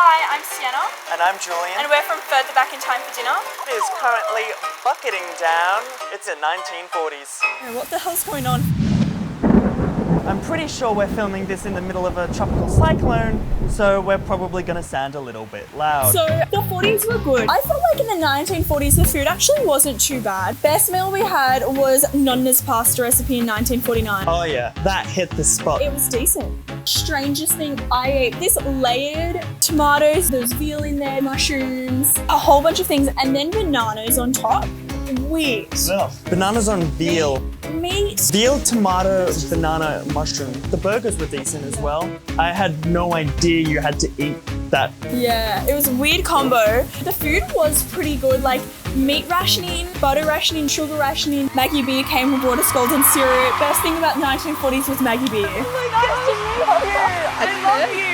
Hi, I'm Sienna. And I'm Julian. And we're from Further Back in Time for Dinner. It is currently bucketing down. It's in 1940s. What the hell's going on? I'm pretty sure we're filming this in the middle of a tropical cyclone, so we're probably gonna sound a little bit loud. So, the 40s were good. I felt like in the 1940s the food actually wasn't too bad. Best meal we had was Nonna's pasta recipe in 1949. Oh yeah, that hit the spot. It was decent. Strangest thing, I ate this layered tomatoes, there's veal in there, mushrooms, a whole bunch of things, and then bananas on top. Weird. Ugh. Bananas on veal. Meat. Veal, tomato, banana, mushroom. The burgers were decent as well. I had no idea you had to eat that. Yeah, it was a weird combo. The food was pretty good, like meat rationing, butter rationing, sugar rationing. Maggie Beer came and brought us golden syrup. Best thing about 1940s was Maggie Beer. Oh my gosh, I love you.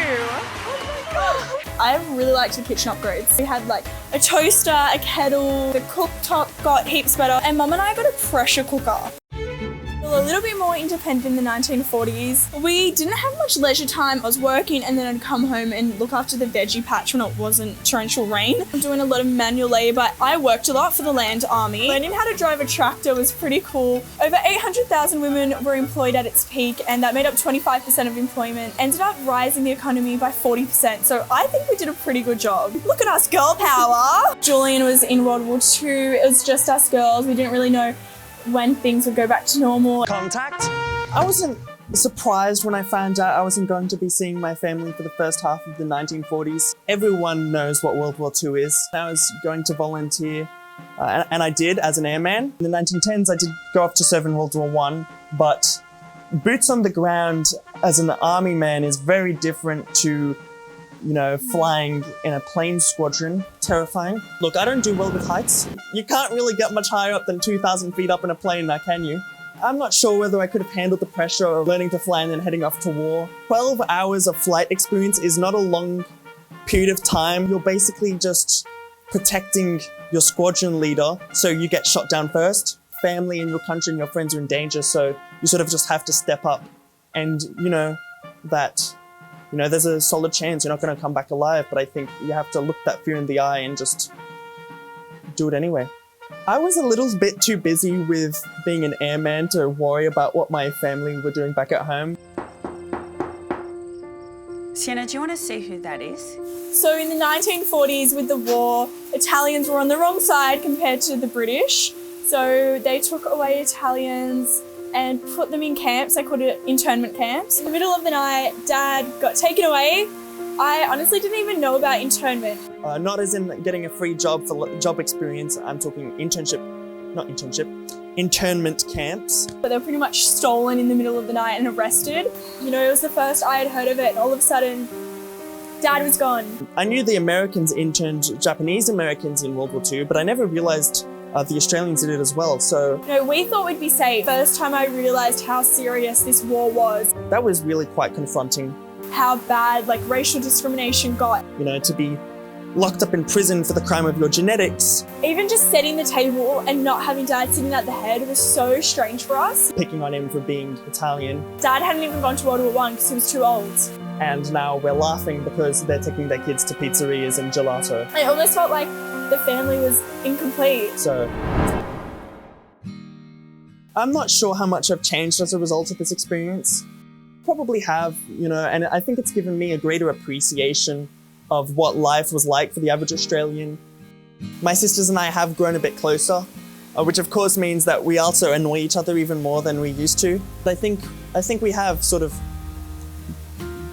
I really liked the kitchen upgrades. We had like a toaster, a kettle, the cooktop got heaps better, and Mum and I got a pressure cooker. We were a little bit more independent in the 1940s. We didn't have much leisure time. I was working and then I'd come home and look after the veggie patch when it wasn't torrential rain. I'm doing a lot of manual labour. I worked a lot for the Land Army. Learning how to drive a tractor was pretty cool. Over 800,000 women were employed at its peak, and that made up 25% of employment. Ended up rising the economy by 40%. So I think we did a pretty good job. Look at us, girl power. Julian was in World War II. It was just us girls. We didn't really know when things would go back to normal. Contact? I wasn't surprised when I found out I wasn't going to be seeing my family for the first half of the 1940s. Everyone knows what World War II is. I was going to volunteer, and I did as an airman. In the 1910s, I did go off to serve in World War I, but boots on the ground as an army man is very different to, you know, flying in a plane squadron. Terrifying. Look, I don't do well with heights. You can't really get much higher up than 2,000 feet up in a plane now, can you? I'm not sure whether I could have handled the pressure of learning to fly and then heading off to war. 12 hours of flight experience is not a long period of time. You're basically just protecting your squadron leader, so you get shot down first. Family and your country and your friends are in danger, so you sort of just have to step up. And you know that, you know, there's a solid chance you're not going to come back alive, but I think you have to look that fear in the eye and just do it anyway. I was a little bit too busy with being an airman to worry about what my family were doing back at home. Sienna, do you want to see who that is? So in the 1940s with the war, Italians were on the wrong side compared to the British. So they took away Italians and put them in camps. They called it internment camps. In the middle of the night, Dad got taken away. I honestly didn't even know about internment. Not as in getting a free job for job experience. I'm talking internment camps. But they were pretty much stolen in the middle of the night and arrested. You know, it was the first I had heard of it, and all of a sudden, Dad was gone. I knew the Americans interned Japanese Americans in World War II, but I never realized the Australians did it as well, so... You know, we thought we'd be safe. First time I realized how serious this war was. That was really quite confronting. How bad, like, racial discrimination got. You know, to be locked up in prison for the crime of your genetics. Even just setting the table and not having Dad sitting at the head was so strange for us. Picking on him for being Italian. Dad hadn't even gone to World War I because he was too old. And now we're laughing because they're taking their kids to pizzerias and gelato. I almost felt like the family was incomplete. So, I'm not sure how much I've changed as a result of this experience. Probably have, you know, and I think it's given me a greater appreciation of what life was like for the average Australian. My sisters and I have grown a bit closer, which of course means that we also annoy each other even more than we used to. But I think we have sort of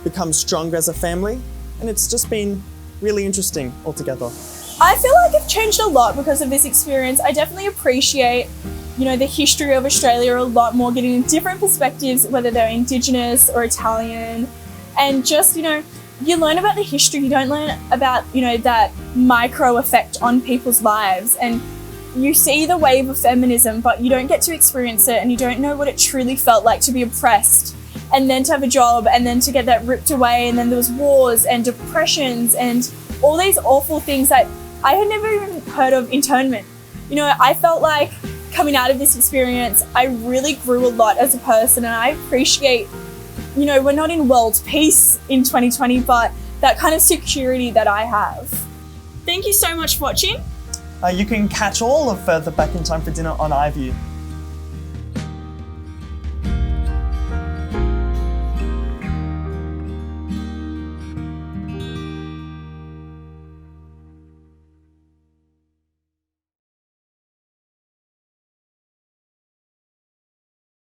become stronger as a family, and it's just been really interesting altogether. I feel like I've changed a lot because of this experience. I definitely appreciate, you know, the history of Australia a lot more, getting different perspectives, whether they're Indigenous or Italian, and just, you know, you learn about the history, you don't learn about, you know, that micro effect on people's lives, and you see the wave of feminism, but you don't get to experience it, and you don't know what it truly felt like to be oppressed, and then to have a job, and then to get that ripped away, and then there was wars and depressions and all these awful things that I had never even heard of internment. You know, I felt like coming out of this experience, I really grew a lot as a person, and I appreciate, you know, we're not in world peace in 2020, but that kind of security that I have. Thank you so much for watching. You can catch all of Further Back in Time for Dinner on iview.